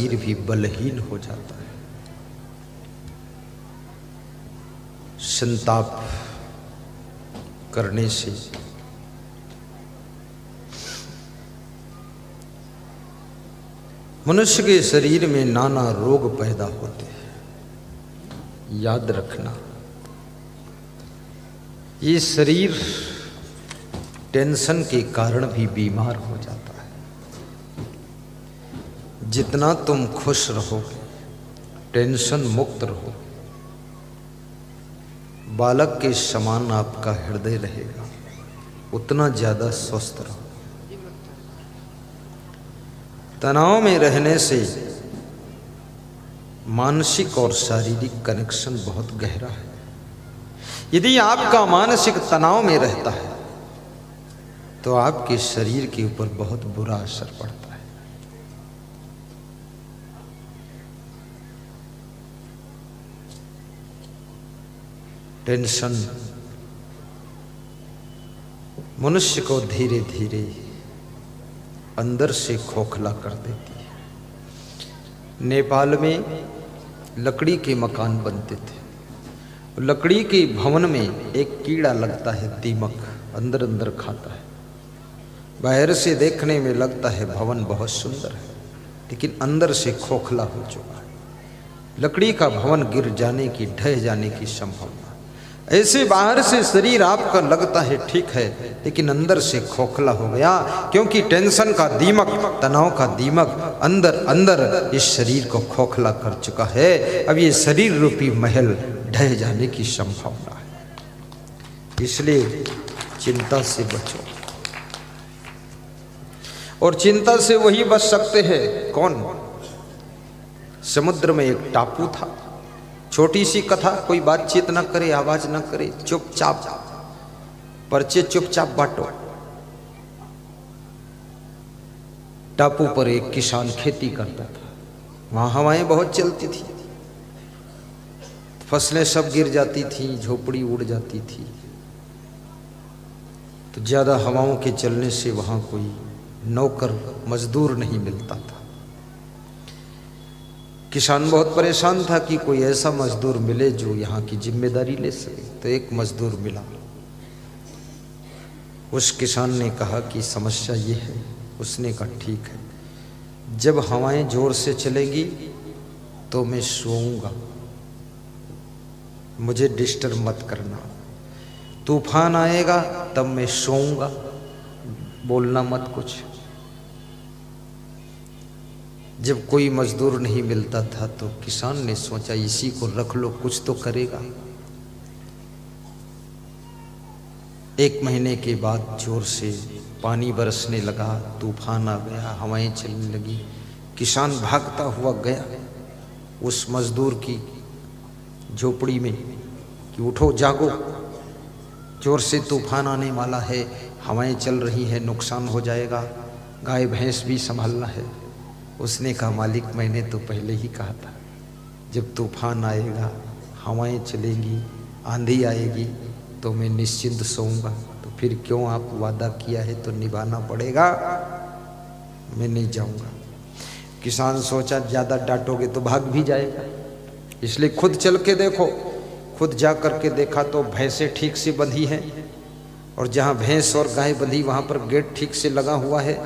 शरीर भी बलहीन हो जाता है। संताप करने से मनुष्य के शरीर में नाना रोग पैदा होते हैं। याद रखना, ये शरीर टेंशन के कारण भी बीमार हो जाता है। जितना तुम खुश रहोगे, टेंशन मुक्त रहो, बालक के समान आपका हृदय रहेगा, उतना ज्यादा स्वस्थ रहो। तनाव में रहने से मानसिक और शारीरिक कनेक्शन बहुत गहरा है। यदि आपका मानसिक तनाव में रहता है तो आपके शरीर के ऊपर बहुत बुरा असर पड़ता है। टेंशन मनुष्य को धीरे धीरे अंदर से खोखला कर देती है। नेपाल में लकड़ी के मकान बनते थे। लकड़ी के भवन में एक कीड़ा लगता है, दीमक, अंदर अंदर खाता है। बाहर से देखने में लगता है भवन बहुत सुंदर है, लेकिन अंदर से खोखला हो चुका है। लकड़ी का भवन गिर जाने की, ढह जाने की संभावना। ऐसे बाहर से शरीर आपका लगता है ठीक है, लेकिन अंदर से खोखला हो गया, क्योंकि टेंशन का दीमक, तनाव का दीमक अंदर अंदर इस शरीर को खोखला कर चुका है। अब ये शरीर रूपी महल ढह जाने की संभावना है। इसलिए चिंता से बचो। और चिंता से वही बच सकते हैं कौन? समुद्र में एक टापू था, छोटी सी कथा, कोई बातचीत ना करे, आवाज ना करे, चुपचाप पर्चे चुपचाप बांटो। टापू पर एक किसान खेती करता था। वहां हवाएं बहुत चलती थी, फसलें सब गिर जाती थी, झोपड़ी उड़ जाती थी। तो ज्यादा हवाओं के चलने से वहां कोई नौकर मजदूर नहीं मिलता था। किसान बहुत परेशान था कि कोई ऐसा मजदूर मिले जो यहाँ की जिम्मेदारी ले सके। तो एक मजदूर मिला। उस किसान ने कहा कि समस्या ये है। उसने कहा ठीक है, जब हवाएं जोर से चलेगी तो मैं सोऊंगा, मुझे डिस्टर्ब मत करना। तूफान आएगा तब मैं सोऊंगा, बोलना मत कुछ। जब कोई मजदूर नहीं मिलता था तो किसान ने सोचा इसी को रख लो, कुछ तो करेगा। 1 महीने के बाद जोर से पानी बरसने लगा, तूफान आ गया, हवाएं चलने लगी। किसान भागता हुआ गया उस मजदूर की झोपड़ी में कि उठो, जागो, जोर से तूफान आने वाला है, हवाएं चल रही है, नुकसान हो जाएगा, गाय भैंस भी संभालना है। उसने कहा मालिक, मैंने तो पहले ही कहा था, जब तूफान आएगा, हवाएं चलेंगी, आंधी आएगी तो मैं निश्चिंत सोऊंगा। तो फिर क्यों आप वादा किया है तो निभाना पड़ेगा, मैं नहीं जाऊंगा। किसान सोचा ज़्यादा डांटोगे तो भाग भी जाएगा, इसलिए खुद चल के देखो। खुद जा कर के देखा तो भैंसें ठीक से बंधी हैं, और जहाँ भैंस और गाय बंधी वहाँ पर गेट ठीक से लगा हुआ है,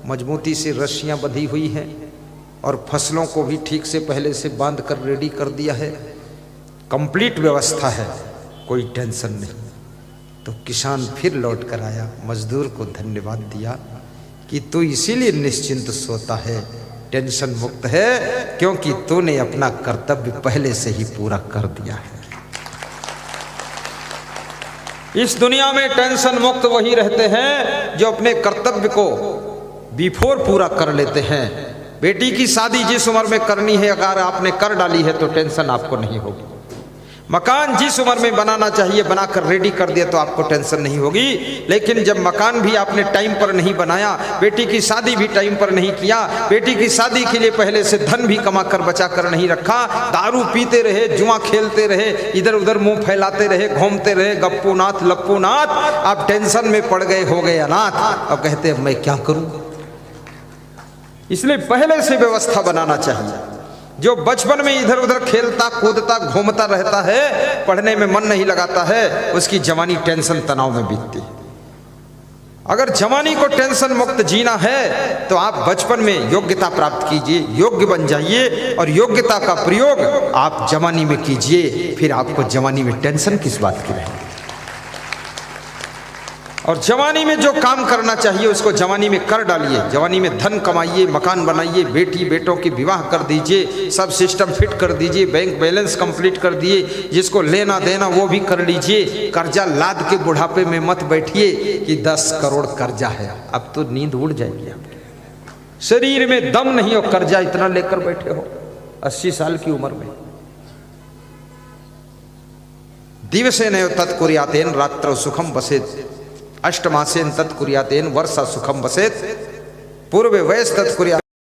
मजबूती से रस्सियाँ बंधी हुई हैं, और फसलों को भी ठीक से पहले से बांध कर रेडी कर दिया है। कंप्लीट व्यवस्था है, कोई टेंशन नहीं। तो किसान फिर लौट कर आया, मजदूर को धन्यवाद दिया कि तू इसीलिए निश्चिंत सोता है, टेंशन मुक्त है, क्योंकि तूने अपना कर्तव्य पहले से ही पूरा कर दिया है। इस दुनिया में टेंशन मुक्त वही रहते हैं जो अपने कर्तव्य को बिफोर पूरा कर लेते हैं। बेटी की शादी जिस उम्र में करनी है, अगर आपने कर डाली है तो टेंशन आपको नहीं होगी। मकान जिस उम्र में बनाना चाहिए बनाकर रेडी कर दिया तो आपको टेंशन नहीं होगी। लेकिन जब मकान भी आपने टाइम पर नहीं बनाया, बेटी की शादी भी टाइम पर नहीं किया, बेटी की शादी के लिए पहले से धन भी कमा कर बचा कर नहीं रखा, दारू पीते रहे, जुआ खेलते रहे, इधर उधर मुंह फैलाते रहे, घूमते रहे, गप्पू नाथ लप्पू नाथ, आप टेंशन में पड़ गए, हो गए अनाथ। अब कहते अब मैं क्या करूं, इसलिए पहले से व्यवस्था बनाना चाहिए। जो बचपन में इधर उधर खेलता कूदता घूमता रहता है, पढ़ने में मन नहीं लगाता है, उसकी जवानी टेंशन तनाव में बीतती है। अगर जवानी को टेंशन मुक्त जीना है तो आप बचपन में योग्यता प्राप्त कीजिए, योग्य बन जाइए और योग्यता का प्रयोग आप जवानी में कीजिए। फिर आपको जवानी में टेंशन किस बात की रहेगी। और जवानी में जो काम करना चाहिए उसको जवानी में कर डालिए। जवानी में धन कमाइए, मकान बनाइए, बेटी बेटों की विवाह कर दीजिए, सब सिस्टम फिट कर दीजिए, बैंक बैलेंस कंप्लीट कर दिए, जिसको लेना देना वो भी कर लीजिए। कर्जा लाद के बुढ़ापे में मत बैठिए कि 10 करोड़ कर्जा है, अब तो नींद उड़ जाएगी आपकी। शरीर में दम नहीं हो, कर्जा इतना लेकर बैठे हो 80 साल की उम्र में। दिवसेन तत्कुर्यातेन रात्रौ सुखम वसेत्, अष्टमासेन तत्कुर्यातेन वर्षा सुखम वसेत्, पूर्वे वयस तत्कुर्यातेन